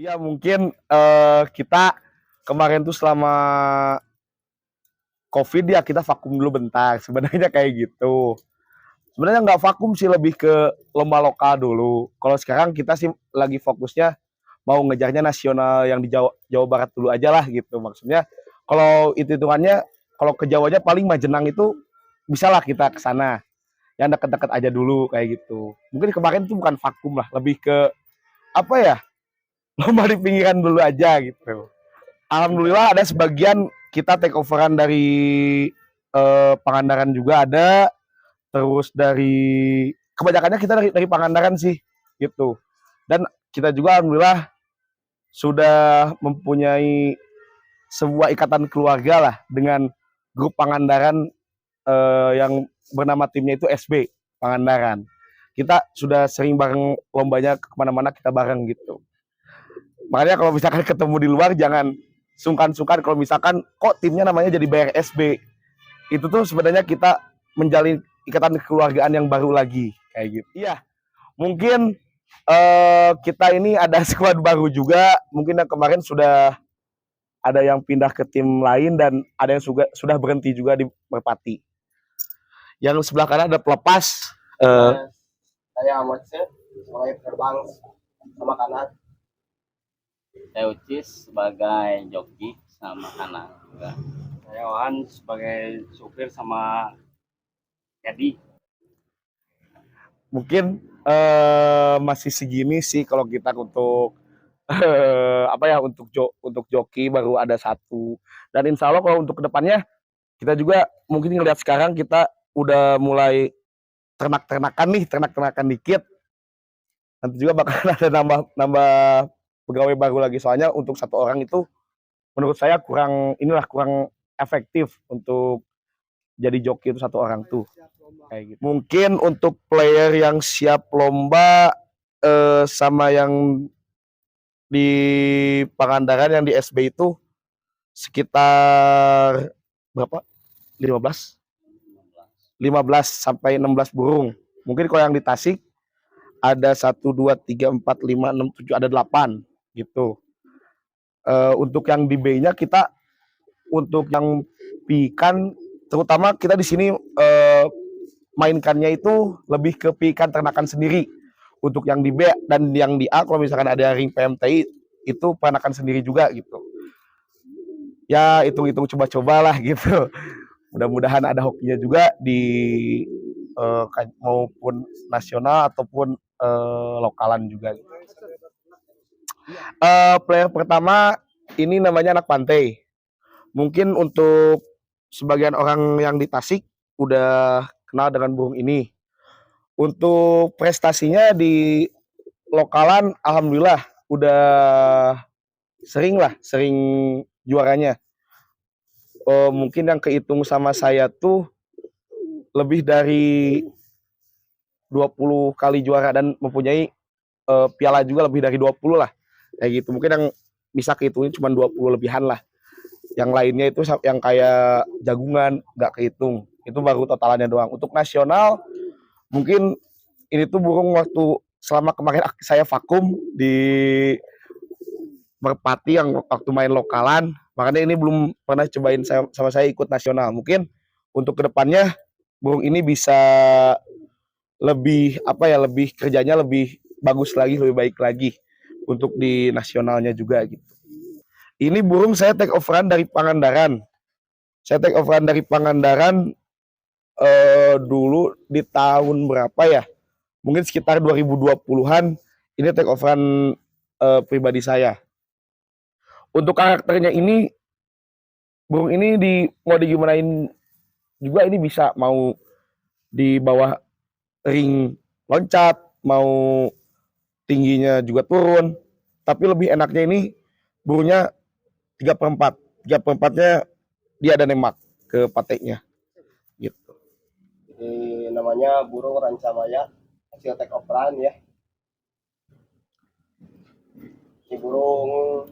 Ya mungkin kita kemarin tuh selama COVID ya kita vakum dulu bentar. Sebenarnya kayak gitu. Sebenarnya nggak vakum sih, lebih ke lomba lokal dulu. Kalau sekarang kita sih lagi fokusnya mau ngejarnya nasional yang di Jawa Barat dulu aja lah gitu. Maksudnya kalau itu hitungannya, kalau ke Jawanya paling Majenang itu bisalah kita ke sana. Yang deket-deket aja dulu kayak gitu. Mungkin kemarin tuh bukan vakum lah, lebih ke apa ya? Lomba di pinggiran dulu aja gitu. Alhamdulillah ada sebagian kita take overan dari Pangandaran juga ada, terus dari kebanyakannya kita dari Pangandaran sih gitu. Dan kita juga alhamdulillah sudah mempunyai sebuah ikatan keluarga lah dengan grup Pangandaran yang bernama timnya itu SB Pangandaran. Kita sudah sering bareng lombanya kemana-mana kita bareng gitu. Makanya kalau misalkan ketemu di luar jangan sungkan-sungkan kalau misalkan kok timnya namanya jadi BRSB. Itu tuh sebenarnya kita menjalin ikatan kekeluargaan yang baru lagi kayak gitu. Iya, mungkin kita ini ada squad baru juga. Mungkin yang kemarin sudah ada yang pindah ke tim lain dan ada yang sudah berhenti juga di Merpati. Yang sebelah kanan ada pelepas. Saya Ahmad Syed, sebagai terbang sama kanan. Saya Ucis sebagai joki sama kanan juga. Saya Ohan sebagai supir sama Edi. Mungkin masih segini sih kalau kita untuk apa ya, untuk joki baru ada satu. Dan insya Allah kalau untuk kedepannya kita juga mungkin ngelihat sekarang kita udah mulai ternak-ternakan dikit. Nanti juga bakal ada nambah pegawai baru lagi, soalnya untuk satu orang itu menurut saya kurang efektif untuk jadi joki itu satu orang tuh. Kayak gitu. Mungkin untuk player yang siap lomba sama yang di Pangandaran yang di SB itu sekitar berapa? 15 sampai 16 burung. Mungkin kalau yang di Tasik ada 1 2 3 4 5 6 7 ada 8 gitu. Untuk yang di B-nya kita untuk yang pikan terutama kita di sini mainkannya itu lebih ke pikan ternakan sendiri. Untuk yang di B dan yang di A kalau misalkan ada ring PMTI itu peternakan sendiri juga gitu. Ya hitung-hitung coba-cobalah gitu. Mudah-mudahan ada hokinya juga di maupun nasional ataupun lokalan juga. Player pertama ini namanya anak pantai. Mungkin untuk sebagian orang yang di Tasik udah kenal dengan burung ini. Untuk prestasinya di lokalan alhamdulillah udah sering juaranya. Mungkin yang kehitung sama saya tuh lebih dari 20 kali juara dan mempunyai piala juga lebih dari 20 lah. Kayak gitu. Mungkin yang bisa kehitungnya cuma 20 lebihan lah. Yang lainnya itu yang kayak jagungan nggak kehitung. Itu baru totalannya doang. Untuk nasional mungkin ini tuh burung waktu selama kemarin saya vakum di Merpati yang waktu main lokalan, makanya ini belum pernah cobain sama saya ikut nasional. Mungkin untuk kedepannya burung ini bisa lebih lebih kerjanya lebih bagus lagi, lebih baik lagi untuk di nasionalnya juga gitu. Ini burung saya take overan dari Pangandaran. Saya take overan dari Pangandaran dulu di tahun berapa ya? Mungkin sekitar 2020-an. Ini take overan pribadi saya. Untuk karakternya ini, burung ini mau digimanain juga ini bisa, mau di bawah ring loncat, mau tingginya juga turun. Tapi lebih enaknya ini burungnya 3/4. 3/4-nya dia ada nembak ke pateknya. Gitu. Jadi namanya burung rancamaya, hasil take overan ya. Ini burung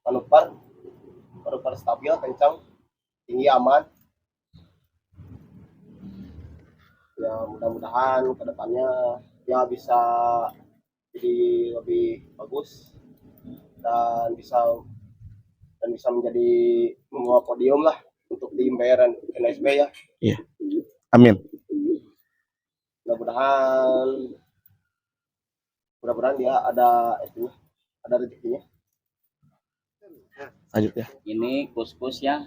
manuver stabil, kencang, tinggi, aman. Ya mudah-mudahan kedepannya ya bisa jadi lebih bagus dan bisa menjadi membawa podium lah untuk tim BR dan NSB ya. Iya. Amin. Mudah-mudahan dia ada rezekinya. Lanjut ya. Ini kus-kus ya,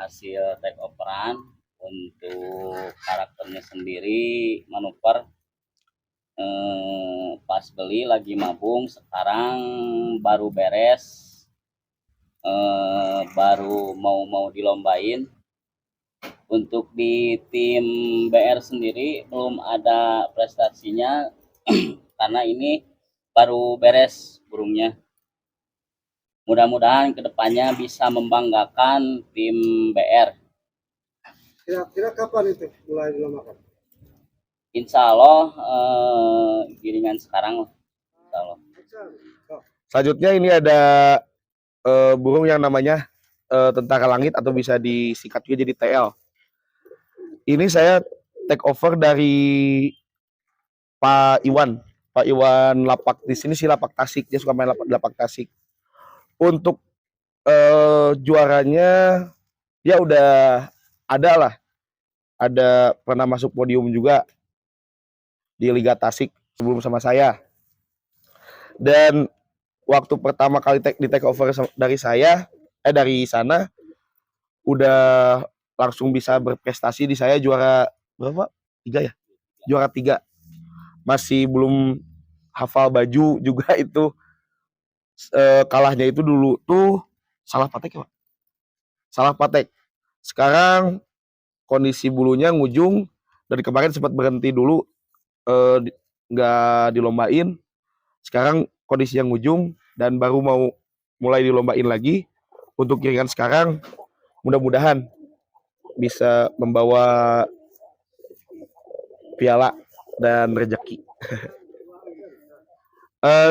hasil take overan untuk karakternya sendiri manuver. Pas beli lagi mabung, sekarang baru beres, baru mau dilombain. Untuk di tim BR sendiri belum ada prestasinya karena ini baru beres burungnya. Mudah-mudahan kedepannya bisa membanggakan tim BR. Kira-kira kapan itu mulai dilombakan? Insya Allah giringan sekarang. Insya Allah. Selanjutnya ini ada burung yang namanya tentara langit atau bisa disingkat juga jadi TL. Ini saya take over dari Pak Iwan. Pak Iwan lapak di sini sih lapak Tasik, dia suka main lapak Tasik. Untuk juaranya dia udah ada lah, ada pernah masuk podium juga di Liga Tasik sebelum sama saya. Dan waktu pertama kali di take over dari saya, dari sana udah langsung bisa berprestasi di saya juara berapa? 3 ya? Juara 3. Masih belum hafal baju juga itu. Kalahnya itu dulu tuh salah patek ya, Pak? Salah patek. Sekarang kondisi bulunya ngujung, dari kemarin sempat berhenti dulu, nggak dilombain. Sekarang kondisi yang ngujung dan baru mau mulai dilombain lagi. Untuk giringan sekarang mudah-mudahan bisa membawa piala dan rezeki.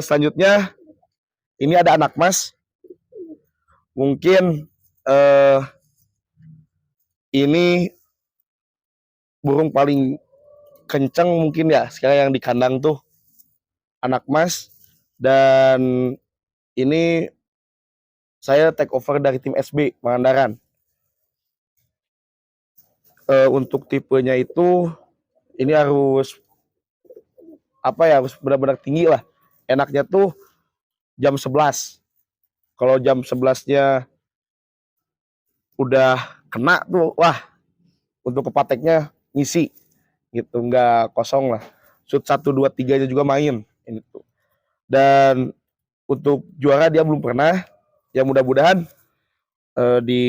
Selanjutnya ini ada anak mas. Mungkin ini burung paling kenceng mungkin ya sekarang yang di kandang tuh anak mas. Dan ini saya take over dari tim SB Pangandaran. Untuk tipenya itu ini harus apa ya, harus benar-benar tinggi lah. Enaknya tuh jam 11. Kalau jam 11-nya udah kena tuh, wah, untuk kepateknya ngisi gitu, nggak kosong lah. Shoot 1 2 3-nya juga main ini tuh. Dan untuk juara dia belum pernah. Ya mudah-mudahan di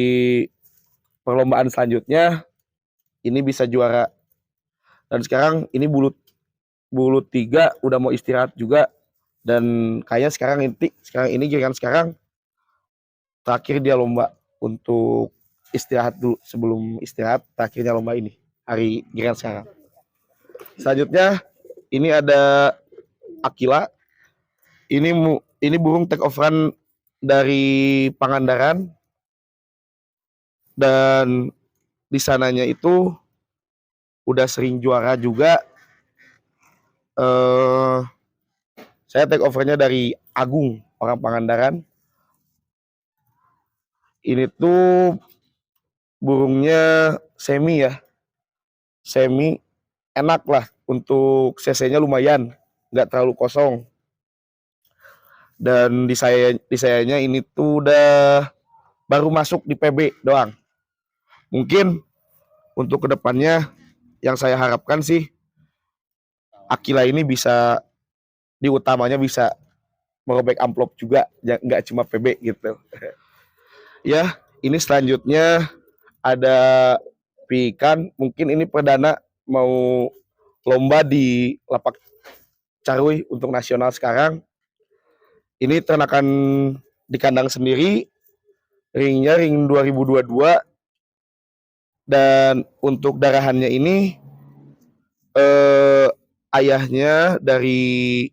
perlombaan selanjutnya ini bisa juara. Dan sekarang ini bulu 3 udah mau istirahat juga. Dan kayaknya sekarang ini giringan sekarang terakhir dia lomba untuk istirahat dulu, sebelum istirahat terakhirnya lomba ini hari giringan sekarang. Selanjutnya ini ada Akila. Ini burung take overan dari Pangandaran. Dan di sananya itu udah sering juara juga. Saya take overnya dari Agung, orang Pangandaran. Ini tuh burungnya semi ya. Semi enak lah, untuk cc-nya lumayan, nggak terlalu kosong. Dan di sayanya ini tuh udah baru masuk di PB doang. Mungkin untuk kedepannya yang saya harapkan sih Akila ini bisa di utamanya bisa merobek amplop juga, nggak cuma PB gitu. Ya, ini selanjutnya ada Pikan. Mungkin ini perdana mau lomba di lapak Carui untuk nasional sekarang. Ini ternakan di kandang sendiri. Ringnya ring 2022. Dan untuk darahannya ini ayahnya dari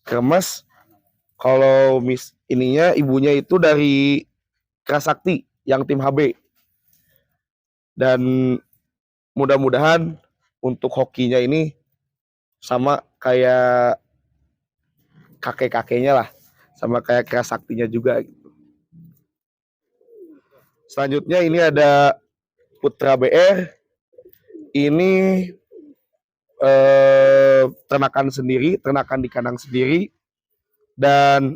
Kremes. Kalau ibunya itu dari Kerasakti yang tim HB. Dan mudah-mudahan untuk hokinya ini sama kayak kakek-kakeknya lah, sama kayak Kera Saktinya juga gitu. Selanjutnya ini ada Putra BR. Ini ternakan sendiri, ternakan di kandang sendiri, dan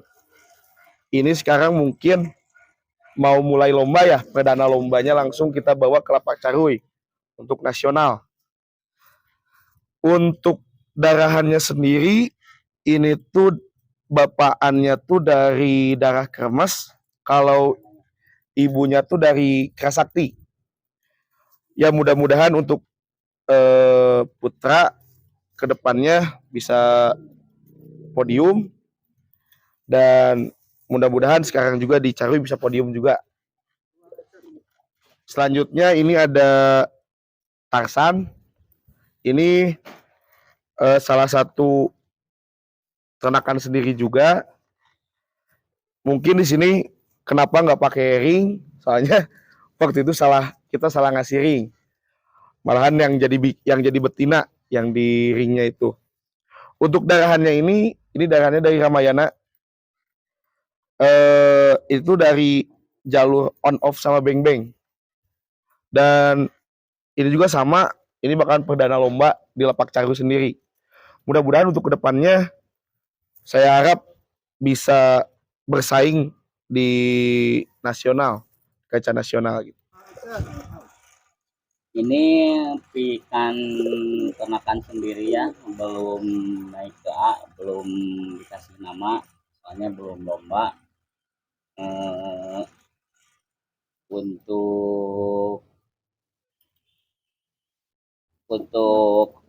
ini sekarang mungkin mau mulai lomba ya, perdana lombanya langsung kita bawa ke Lapak Carui untuk nasional. Untuk darahannya sendiri, ini tuh bapakannya tuh dari darah Kremes, kalau ibunya tuh dari Kera Sakti. Ya mudah-mudahan untuk Putra kedepannya bisa podium, dan mudah-mudahan sekarang juga di Carui bisa podium juga. Selanjutnya ini ada Tarsan. Ini salah satu ternakan sendiri juga. Mungkin di sini kenapa nggak pakai ring? Soalnya waktu itu kita salah ngasih ring. Malahan yang jadi betina yang di ringnya itu. Untuk darahannya ini darahannya dari Ramayana. Itu dari jalur on off sama beng beng. Dan ini juga sama, ini bakalan perdana lomba di Lapak Carui sendiri. Mudah-mudahan untuk kedepannya saya harap bisa bersaing di nasional, kaca nasional gitu. Ini ikan ternakan sendiri ya, belum naik ke A, belum dikasih nama, soalnya belum lomba. Untuk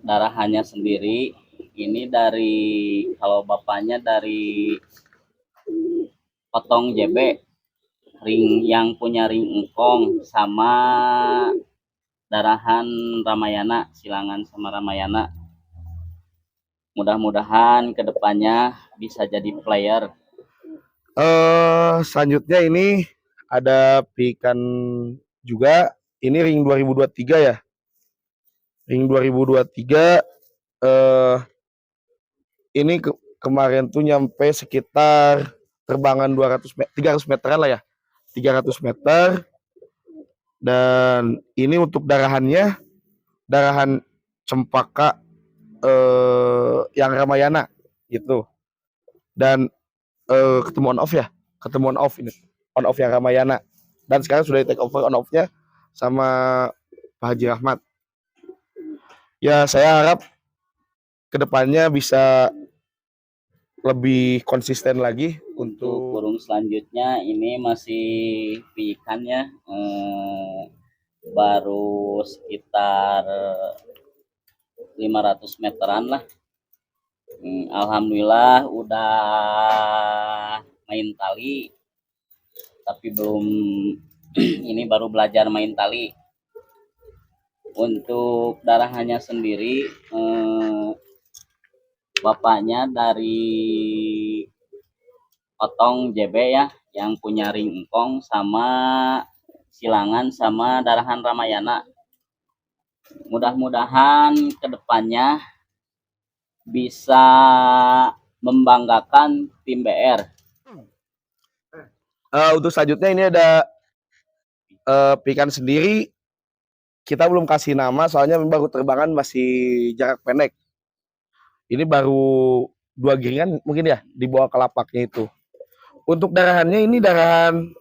darahannya sendiri, ini kalau bapaknya dari potong JB, ring yang punya ring engkong, sama darahan Ramayana, silangan sama Ramayana. Mudah-mudahan kedepannya bisa jadi player. Selanjutnya ini ada pikan juga, ini ring 2023 ya. Ring 2023 ini kemarin tuh nyampe sekitar terbangan 300 meteran lah ya. 300 meter. Dan ini untuk darahan Cempaka yang Ramayana gitu. Dan ketemu on off ini. On off yang Ramayana. Dan sekarang sudah di take over on off-nya sama Pak Haji Rahmat. Ya, saya harap kedepannya bisa lebih konsisten lagi Untuk untuk burung selanjutnya ini masih ikannya baru sekitar 500 meteran lah. Alhamdulillah udah main tali, tapi belum ini baru belajar main tali. Untuk darahannya sendiri, bapaknya dari potong JB ya, yang punya ring engkong sama silangan sama darahan Ramayana. Mudah-mudahan kedepannya bisa membanggakan tim BR. untuk selanjutnya ini ada pikan sendiri. Kita belum kasih nama soalnya baru terbangan, masih jarak pendek. Ini baru 2 giringan mungkin ya dibawa ke lapaknya itu. Untuk darahannya ini darahan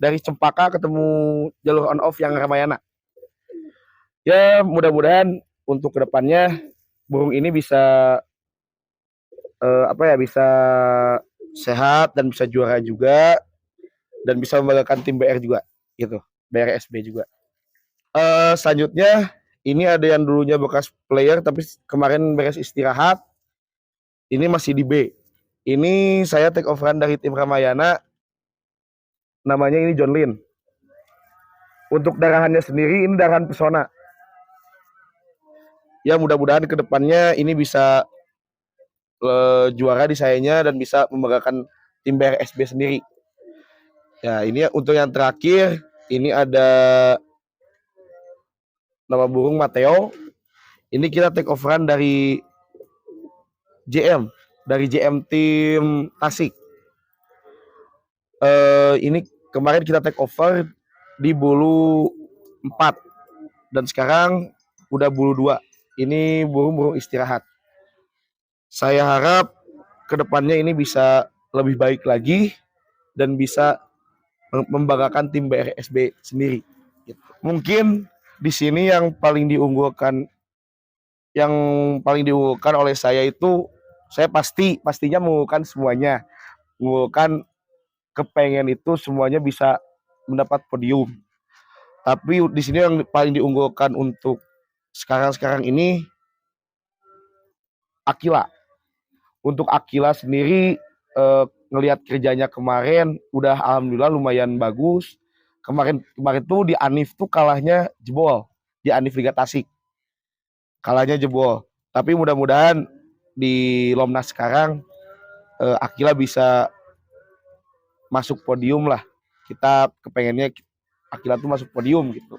dari Cempaka ketemu jalur on off yang Ramayana. Ya mudah-mudahan untuk kedepannya burung ini bisa bisa sehat dan bisa juara juga, dan bisa membanggakan tim BR juga gitu, BRSB juga. Selanjutnya ini ada yang dulunya bekas player tapi kemarin beres istirahat. Ini masih di B. Ini saya take overan dari tim Ramayana. Namanya ini John Lin. Untuk darahannya sendiri ini darahan pesona. Ya mudah-mudahan kedepannya ini bisa juara di sayanya dan bisa membanggakan tim BRSB sendiri. Ya ini untuk yang terakhir, ini ada nama burung Mateo. Ini kita take overan dari JM. dari JM Tim Tasik. Ini kemarin kita take over di bulu 4 dan sekarang udah bulu 2. Ini burung-burung istirahat. Saya harap kedepannya ini bisa lebih baik lagi dan bisa membanggakan tim BRSB sendiri. Gitu. Mungkin di sini yang paling diunggulkan oleh saya itu, saya pastinya mengunggulkan semuanya, mengunggulkan kepengen itu semuanya bisa mendapat podium. Tapi di sini yang paling diunggulkan untuk sekarang ini Akila. Untuk Akila sendiri ngelihat kerjanya kemarin udah alhamdulillah lumayan bagus. Kemarin tuh di Anif tuh kalahnya jebol di Anif Liga Tasik. Kalahnya jebol. Tapi mudah-mudahan di Lomnas sekarang Akila bisa masuk podium lah. Kita kepengennya Akila tuh masuk podium gitu.